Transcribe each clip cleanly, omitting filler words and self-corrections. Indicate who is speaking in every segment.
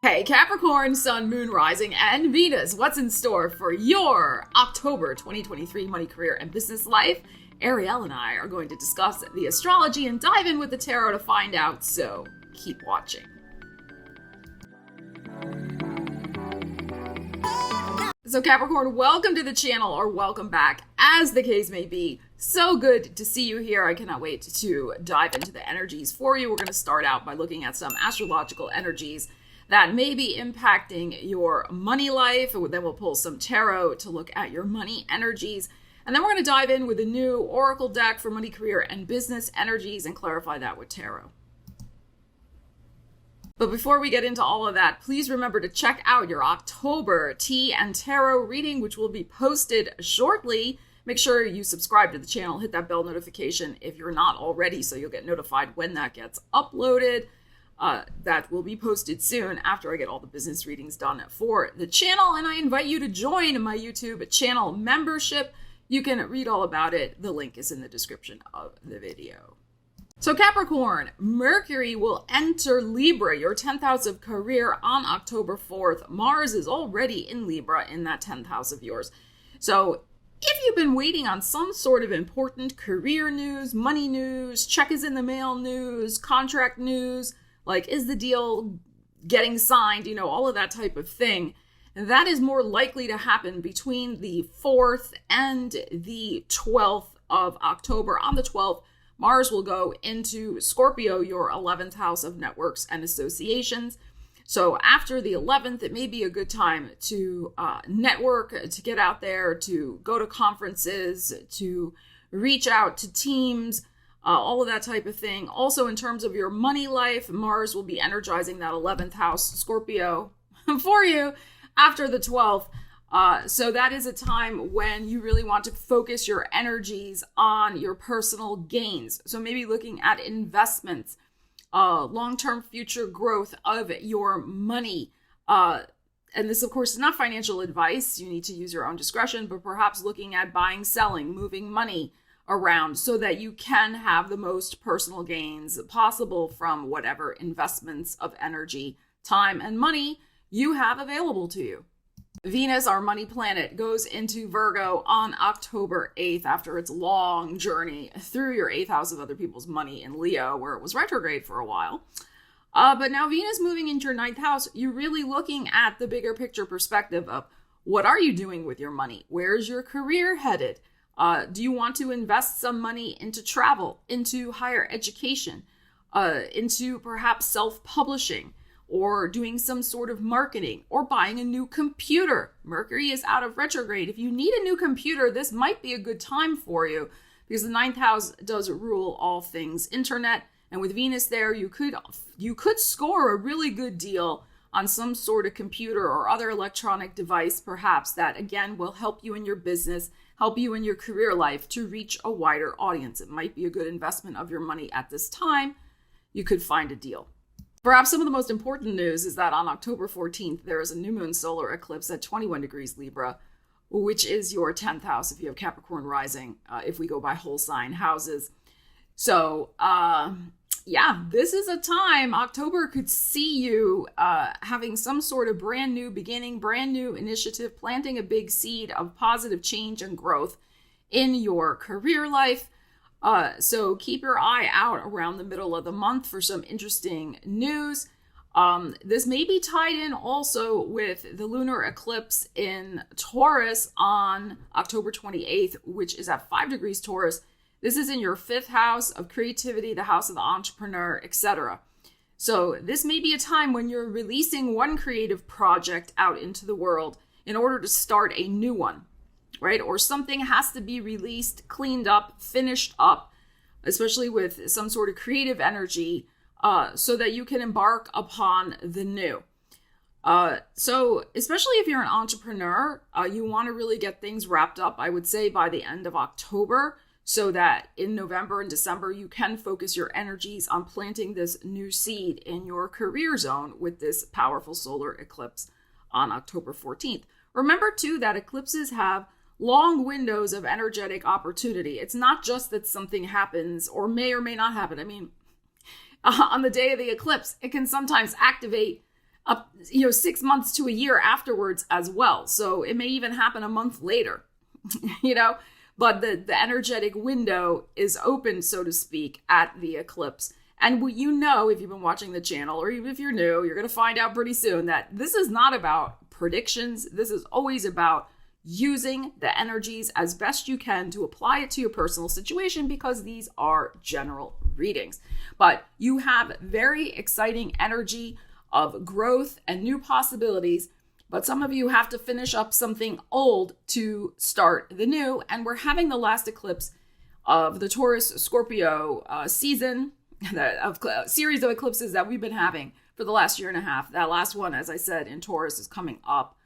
Speaker 1: Hey Capricorn, Sun, Moon, Rising, and Venus. What's in store for your October 2023 money, career, and business life? Ariel and I are going to discuss the astrology and dive in with the tarot to find out, so keep watching. So Capricorn, welcome to the channel, or welcome back, as the case may be. So good to see you here. I cannot wait to dive into the energies for you. We're going to start out by looking at some astrological energies that may be impacting your money life. Then we'll pull some tarot to look at your money energies. And then we're going to dive in with a new oracle deck for money, career, and business energies and clarify that with tarot. But before we get into all of that, please remember to check out your October tea and tarot reading, which will be posted shortly. Make sure you subscribe to the channel, hit that bell notification if you're not already, so you'll get notified when that gets uploaded. That will be posted soon after I get all the business readings done for the channel. And I invite you to join my YouTube channel membership. You can read all about it. The link is in the description of the video. So Capricorn, Mercury will enter Libra, your 10th house of career, on October 4th. Mars is already in Libra in that 10th house of yours. So if you've been waiting on some sort of important career news, money news, check is in the mail news, contract news, like is the deal getting signed, all of that type of thing, that is more likely to happen between the 4th and the 12th of October. On the 12th, Mars will go into Scorpio, your 11th house of networks and associations. So after the 11th, it may be a good time to network, to get out there, to go to conferences, to reach out to teams, all of that type of thing. Also, in terms of your money life, Mars will be energizing that 11th house, Scorpio, for you after the 12th. So that is a time when you really want to focus your energies on your personal gains. So maybe looking at investments, long-term future growth of your money. And this, of course, is not financial advice. You need to use your own discretion, but perhaps looking at buying, selling, moving money around so that you can have the most personal gains possible from whatever investments of energy, time, and money you have available to you. Venus, our money planet, goes into Virgo on October 8th after its long journey through your 8th house of other people's money in Leo, where it was retrograde for a while. But now Venus moving into your 9th house, you're really looking at the bigger picture perspective of what are you doing with your money? Where's your career headed? Do you want to invest some money into travel, into higher education, into perhaps self-publishing, or doing some sort of marketing, or buying a new computer? Mercury is out of retrograde. If you need a new computer, this might be a good time for you because the 9th house does rule all things internet. And with Venus there, you could score a really good deal on some sort of computer or other electronic device, perhaps, that again will help you in your business, help you in your career life to reach a wider audience. It might be a good investment of your money at this time. You could find a deal. Perhaps some of the most important news is that on October 14th, there is a new moon solar eclipse at 21 degrees Libra, which is your 10th house if you have Capricorn rising, if we go by whole sign houses. So, this is a time October could see you having some sort of brand new beginning, brand new initiative, planting a big seed of positive change and growth in your career life. So keep your eye out around the middle of the month for some interesting news. This may be tied in also with the lunar eclipse in Taurus on October 28th, which is at 5 degrees Taurus. This is in your 5th house of creativity, the house of the entrepreneur, etc. So this may be a time when you're releasing one creative project out into the world in order to start a new one, right? Or something has to be released, cleaned up, finished up, especially with some sort of creative energy, so that you can embark upon the new. So especially if you're an entrepreneur, you want to really get things wrapped up, I would say, by the end of October, so that in November and December, you can focus your energies on planting this new seed in your career zone with this powerful solar eclipse on October 14th. Remember, too, that eclipses have long windows of energetic opportunity. It's not just that something happens or may not happen. I mean, on the day of the eclipse, it can sometimes activate up, 6 months to a year afterwards as well. So it may even happen a month later, but the energetic window is open, so to speak, at the eclipse. And if you've been watching the channel, or even if you're new, you're going to find out pretty soon that this is not about predictions. This is always about using the energies as best you can to apply it to your personal situation, because these are general readings. But you have very exciting energy of growth and new possibilities, but some of you have to finish up something old to start the new. And we're having the last eclipse of the Taurus Scorpio season, series of eclipses that we've been having for the last year and a half. That last one, as I said, in Taurus is coming up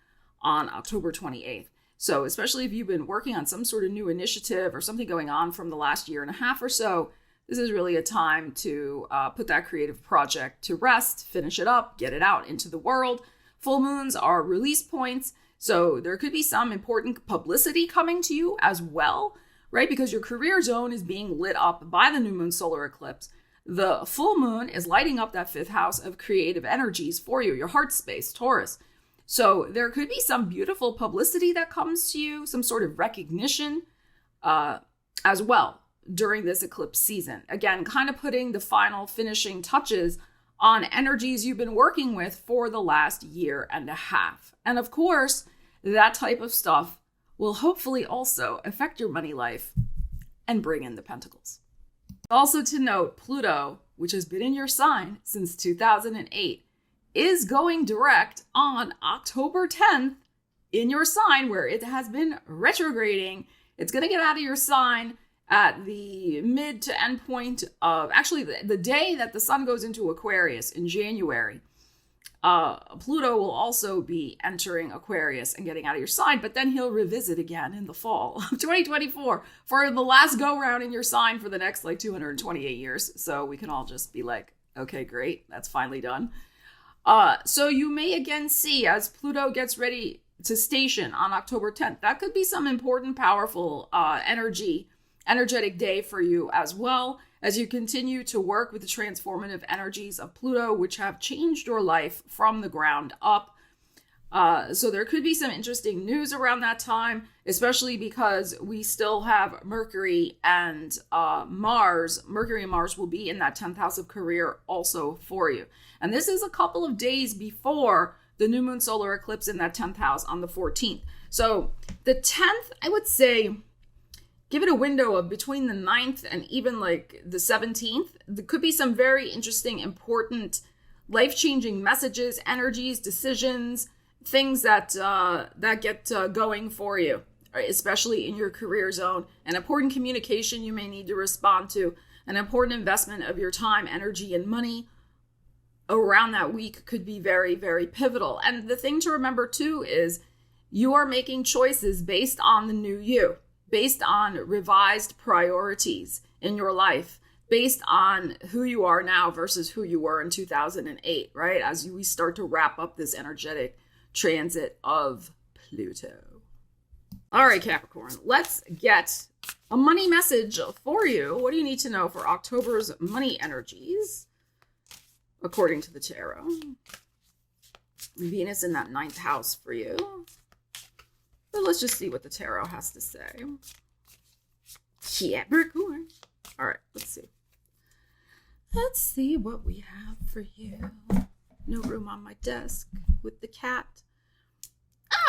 Speaker 1: on October 28th. So especially if you've been working on some sort of new initiative or something going on from the last year and a half or so, this is really a time to put that creative project to rest, finish it up, get it out into the world. Full moons are release points, so there could be some important publicity coming to you as well, right? Because your career zone is being lit up by the new moon solar eclipse. The full moon is lighting up that fifth house of creative energies for you, your heart space, Taurus. So there could be some beautiful publicity that comes to you, some sort of recognition as well during this eclipse season. Again, kind of putting the final finishing touches on energies you've been working with for the last year and a half. And of course, that type of stuff will hopefully also affect your money life and bring in the pentacles. Also to note, Pluto, which has been in your sign since 2008, is going direct on October 10th in your sign, where it has been retrograding. It's going to get out of your sign at the mid to end point of, actually the day that the sun goes into Aquarius in January. Pluto will also be entering Aquarius and getting out of your sign, but then he'll revisit again in the fall of 2024 for the last go round in your sign for the next 228 years. So we can all just be like, okay, great, that's finally done. So you may again see, as Pluto gets ready to station on October 10th, that could be some important, powerful energetic day for you as well, as you continue to work with the transformative energies of Pluto, which have changed your life from the ground up. So there could be some interesting news around that time, especially because we still have Mercury and Mars. Mercury and Mars will be in that 10th house of career also for you. And this is a couple of days before the new moon solar eclipse in that 10th house on the 14th. So the 10th, I would say, give it a window of between the 9th and even the 17th. There could be some very interesting, important, life-changing messages, energies, decisions, things that get going for you, right? Especially in your career zone. An important communication you may need to respond to, an important investment of your time, energy, and money around that week could be very, very pivotal. And the thing to remember too is you are making choices based on the new you, based on revised priorities in your life, based on who you are now versus who you were in 2008, right? As we start to wrap up this energetic transit of Pluto. All right, Capricorn, let's get a money message for you. What do you need to know for October's money energies, according to the tarot? Venus in that 9th house for you. But let's just see what the tarot has to say. Capricorn. All right, let's see. Let's see what we have for you. No room on my desk with the cat.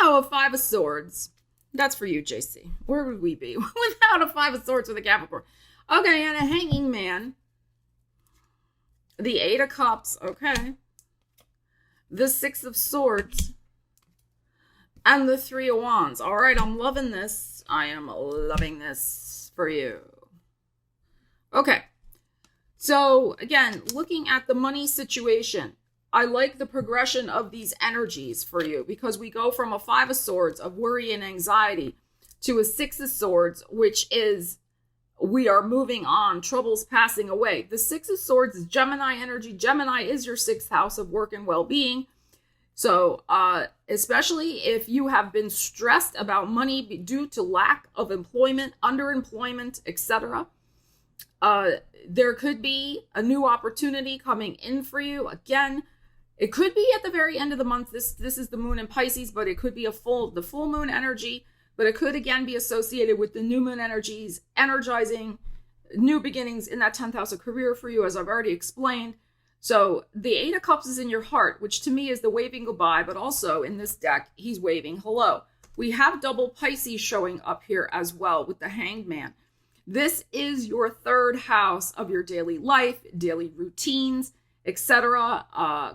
Speaker 1: Oh, a 5 of Swords. That's for you, JC. Where would we be without a 5 of Swords with a Capricorn? Okay, and a Hanging Man. The 8 of Cups. Okay. The 6 of Swords. And the 3 of Wands. All right, I'm loving this. I am loving this for you. Okay. So, again, looking at the money situation, I like the progression of these energies for you, because we go from a 5 of Swords of worry and anxiety to a 6 of Swords, which is we are moving on, troubles passing away. The 6 of Swords is Gemini energy. Gemini is your 6th house of work and well-being. So, especially if you have been stressed about money due to lack of employment, underemployment, etc., there could be a new opportunity coming in for you. Again, It could be at the very end of the month. This is the moon in Pisces, but it could be the full moon energy, but it could again be associated with the new moon energies, energizing new beginnings in that 10th house of career for you, as I've already explained. So the 8 of Cups is in your heart, which to me is the waving goodbye, but also in this deck, he's waving hello. We have double Pisces showing up here as well with the Hanged Man. This is your 3rd house of your daily life, daily routines, etc.,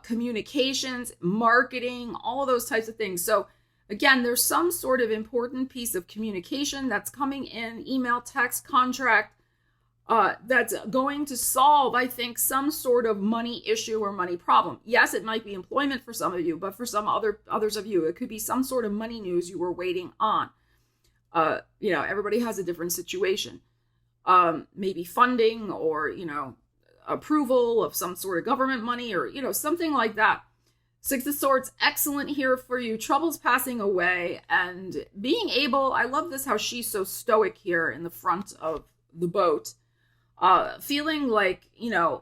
Speaker 1: communications, marketing, all of those types of things. So again, there's some sort of important piece of communication that's coming in, email, text, contract, that's going to solve, I think, some sort of money issue or money problem. Yes, it might be employment for some of you, but for some others of you, it could be some sort of money news you were waiting on. Everybody has a different situation. Maybe funding or, approval of some sort of government money or, something like that. 6 of Swords, excellent here for you. Troubles passing away and being able, I love this, how she's so stoic here in the front of the boat. Feeling like,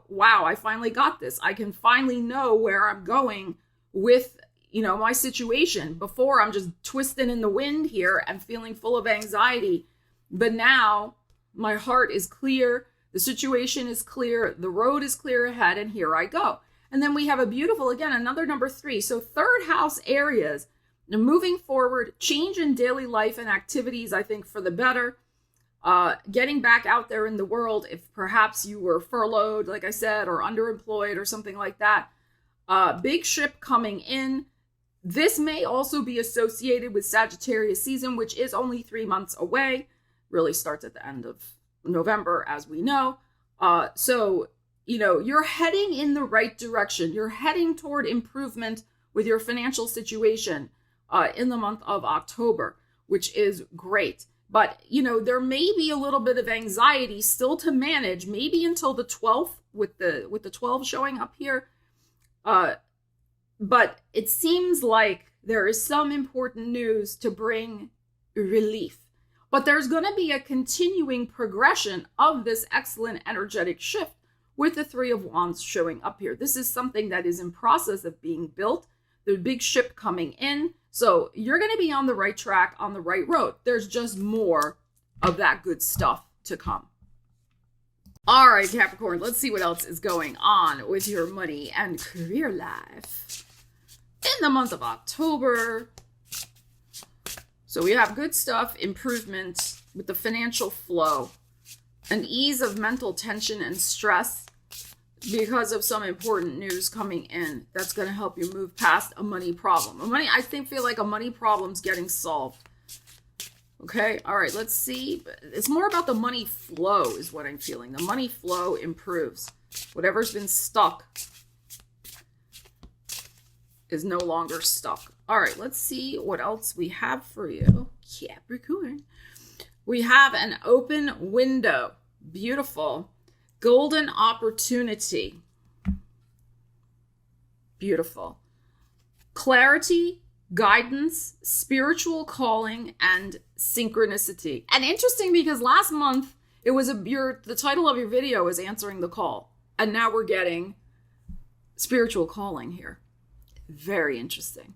Speaker 1: wow, I finally got this. I can finally know where I'm going with, my situation. Before, I'm just twisting in the wind here and feeling full of anxiety. But now my heart is clear. The situation is clear. The road is clear ahead. And here I go. And then we have a beautiful, again, another number 3. So 3rd house areas, moving forward, change in daily life and activities, I think, for the better. Getting back out there in the world, if perhaps you were furloughed, like I said, or underemployed or something like that. Big ship coming in. This may also be associated with Sagittarius season, which is only 3 months away. Really starts at the end of November, as we know. So, you're heading in the right direction. You're heading toward improvement with your financial situation in the month of October, which is great. But, there may be a little bit of anxiety still to manage, maybe until the 12th with the 12 showing up here. But it seems like there is some important news to bring relief. But there's going to be a continuing progression of this excellent energetic shift with the 3 of Wands showing up here. This is something that is in process of being built. The big ship coming in. So you're going to be on the right track, on the right road. There's just more of that good stuff to come. All right, Capricorn, let's see what else is going on with your money and career life in the month of October. So we have good stuff, improvement with the financial flow, an ease of mental tension and stress because of some important news coming in that's going to help you move past a money problem. I feel like a money problem's getting solved. Okay, all right, let's see. It's more about the money flow is what I'm feeling. The money flow improves. Whatever's been stuck is no longer stuck. All right, let's see what else we have for you, Capricorn. We have an open window. Beautiful. Golden opportunity. Beautiful. Clarity, guidance, spiritual calling, and synchronicity. And interesting because last month it was the title of your video was answering the call. And now we're getting spiritual calling here. Very interesting.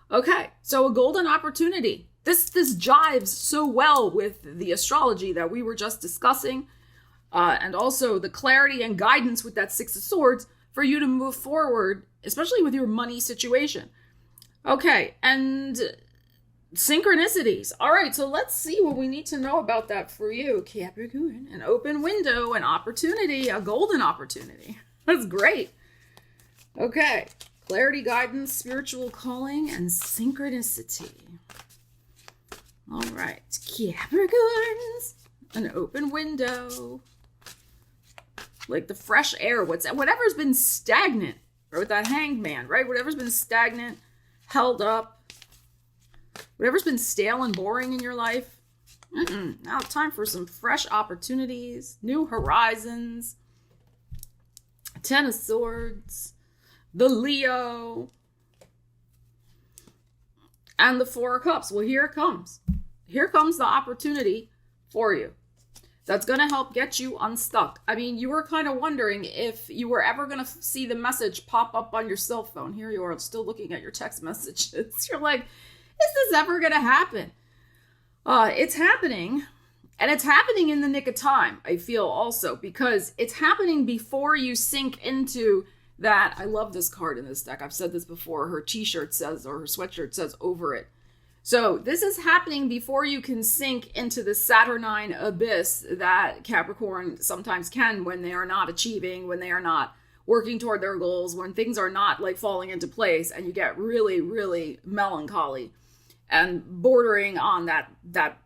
Speaker 1: Okay, so a golden opportunity. This jives so well with the astrology that we were just discussing, and also the clarity and guidance with that 6 of Swords for you to move forward, especially with your money situation. Okay, and synchronicities. All right, so let's see what we need to know about that for you, Capricorn. An open window, an opportunity, a golden opportunity. That's great. Okay. Clarity, guidance, spiritual calling, and synchronicity. All right, Capricorns, an open window. Like the fresh air, whatever's been stagnant, or with that Hanged Man, right? Whatever's been stagnant, held up, whatever's been stale and boring in your life. Now it's time for some fresh opportunities, new horizons. 10 of Swords. The Leo, and the 4 of Cups. Well, here it comes. Here comes the opportunity for you. that's going to help get you unstuck. I mean, you were kind of wondering if you were ever going to see the message pop up on your cell phone. Here you are still looking at your text messages. You're like, is this ever going to happen? It's happening. And it's happening in the nick of time, I feel also, because it's happening before you sink into that. I love this card in this deck. I've said this before. Her t-shirt says, or her sweatshirt says, over it. So this is happening before you can sink into the Saturnine abyss that Capricorn sometimes can when they are not achieving, when they are not working toward their goals, when things are not like falling into place, and you get really, really melancholy and bordering on that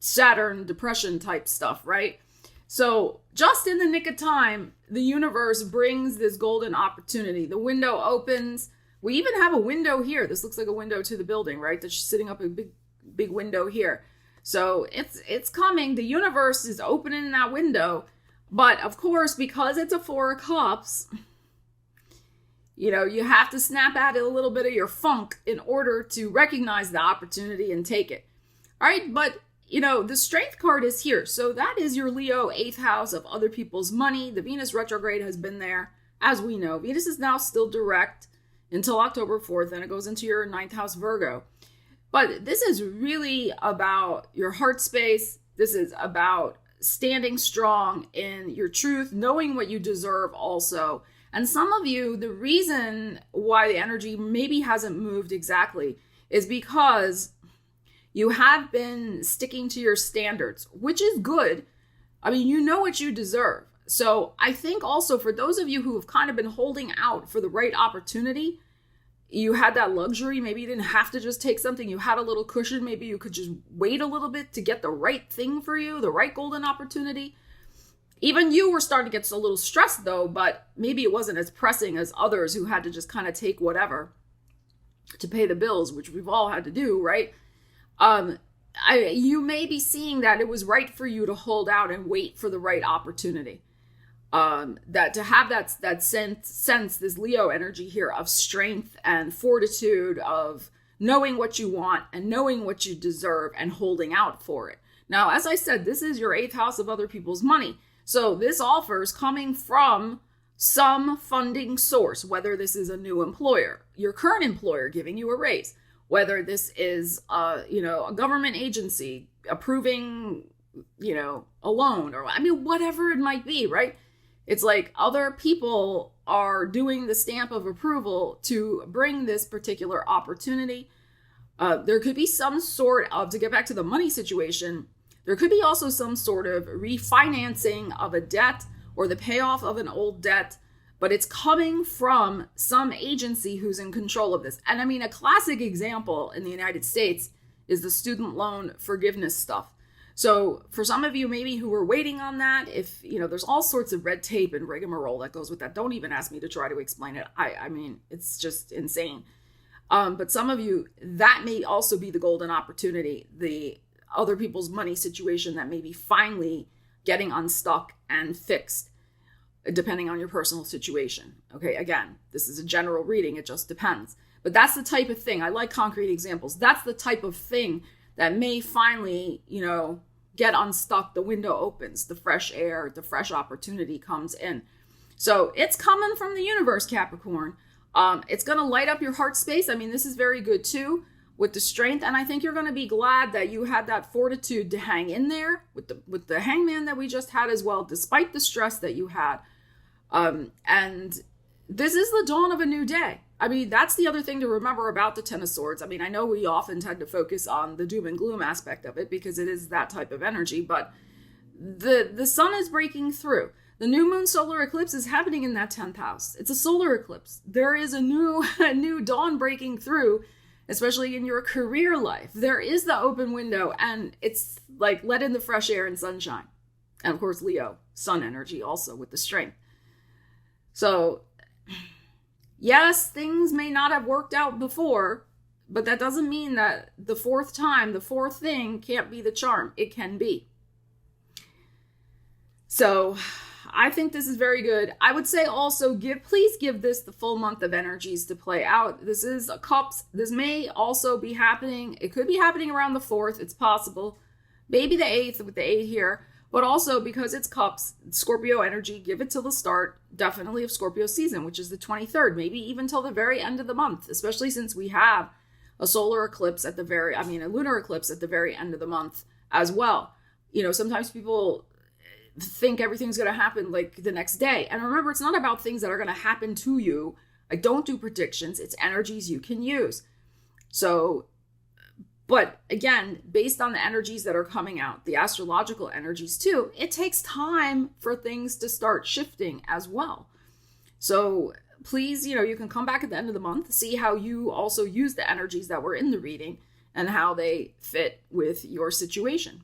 Speaker 1: Saturn depression type stuff, right? So just in the nick of time, the universe brings this golden opportunity. The window opens. We even have a window here. This looks like a window to the building, right? That's sitting up a big window here. So it's coming. The universe is opening that window. But of course, because it's a Four of Cups, you have to snap at it a little bit of your funk in order to recognize the opportunity and take it. All right. But, the Strength card is here. So that is your Leo 8th house of other people's money. The Venus retrograde has been there. As we know, Venus is now still direct until October 4th, and it goes into your 9th house Virgo. But this is really about your heart space. This is about standing strong in your truth, knowing what you deserve also. And some of you, the reason why the energy maybe hasn't moved exactly is because you have been sticking to your standards, which is good. I mean, you know what you deserve. So I think also for those of you who have kind of been holding out for the right opportunity, you had that luxury. Maybe you didn't have to just take something. You had a little cushion. Maybe you could just wait a little bit to get the right thing for you, the right golden opportunity. Even you were starting to get a little stressed though, but maybe it wasn't as pressing as others who had to just kind of take whatever to pay the bills, which we've all had to do, right? You may be seeing that it was right for you to hold out and wait for the right opportunity. That to have that sense, this Leo energy here of strength and fortitude, of knowing what you want and knowing what you deserve and holding out for it. Now, as I said, this is your 8th house of other people's money. So this offer is coming from some funding source, whether this is a new employer, your current employer giving you a raise, whether this is, a government agency approving, a loan, or whatever it might be, right? It's like other people are doing the stamp of approval to bring this particular opportunity. There could be some sort of, to get back to the money situation, there could be also some sort of refinancing of a debt or the payoff of an old debt, but it's coming from some agency who's in control of this. And a classic example in the United States is the student loan forgiveness stuff. So for some of you maybe who are waiting on that, if, there's all sorts of red tape and rigmarole that goes with that. Don't even ask me to try to explain it. It's just insane. But some of you, that may also be the golden opportunity, the other people's money situation that may be finally getting unstuck and fixed, depending on your personal situation. Okay, again, this is a general reading. It just depends. But that's the type of thing. I like concrete examples. That's the type of thing that may finally, get unstuck. The window opens, the fresh air, the fresh opportunity comes in. So it's coming from the universe, Capricorn. It's going to light up your heart space. This is very good too with the strength. And I think you're going to be glad that you had that fortitude to hang in there with the hangman that we just had as well, despite the stress that you had. And this is the dawn of a new day. That's the other thing to remember about the Ten of Swords. I know we often tend to focus on the doom and gloom aspect of it because it is that type of energy, but the sun is breaking through. The new moon solar eclipse is happening in that 10th house. It's a solar eclipse. There is a new dawn breaking through, especially in your career life. There is the open window, and it's like let in the fresh air and sunshine. And of course, Leo, sun energy also with the strength. So yes, things may not have worked out before, but that doesn't mean that the fourth time, the fourth thing can't be the charm. It can be. So I think this is very good. I would say also please give this the full month of energies to play out. This is a cups. This may also be happening. It could be happening around the 4th. It's possible. Maybe the 8th with the 8 here. But also because it's cups, Scorpio energy, give it till the start, definitely, of Scorpio season, which is the 23rd, maybe even till the very end of the month, especially since we have a solar eclipse at a lunar eclipse at the very end of the month as well. Sometimes people think everything's going to happen like the next day. And remember, it's not about things that are going to happen to you. I don't do predictions. It's energies you can use. So, but again, based on the energies that are coming out, the astrological energies too, it takes time for things to start shifting as well. So please, you can come back at the end of the month, see how you also use the energies that were in the reading and how they fit with your situation.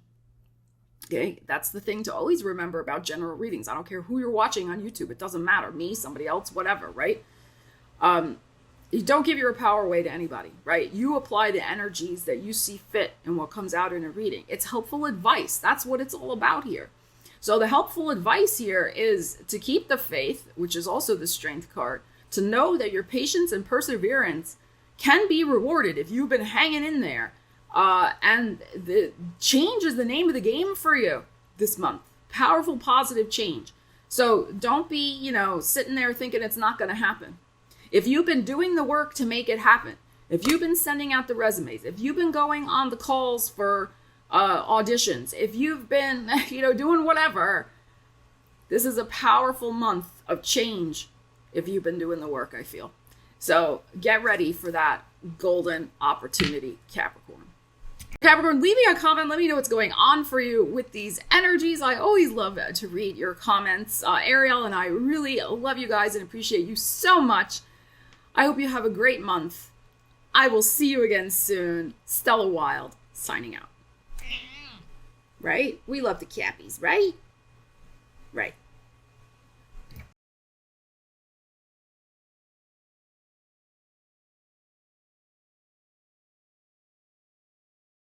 Speaker 1: Okay, that's the thing to always remember about general readings. I don't care who you're watching on YouTube. It doesn't matter. Me, somebody else, whatever, right? You don't give your power away to anybody, right? You apply the energies that you see fit in what comes out in a reading. It's helpful advice. That's what it's all about here. So the helpful advice here is to keep the faith, which is also the strength card, to know that your patience and perseverance can be rewarded if you've been hanging in there. And the change is the name of the game for you this month. Powerful, positive change. So don't be, sitting there thinking it's not going to happen. If you've been doing the work to make it happen, if you've been sending out the resumes, if you've been going on the calls for auditions, if you've been, doing whatever, this is a powerful month of change if you've been doing the work, I feel. So get ready for that golden opportunity, Capricorn. Capricorn, leave me a comment. Let me know what's going on for you with these energies. I always love to read your comments. Ariel and I really love you guys and appreciate you so much. I hope you have a great month. I will see you again soon. Stella Wilde, signing out. Right? We love the Cappies, right? Right.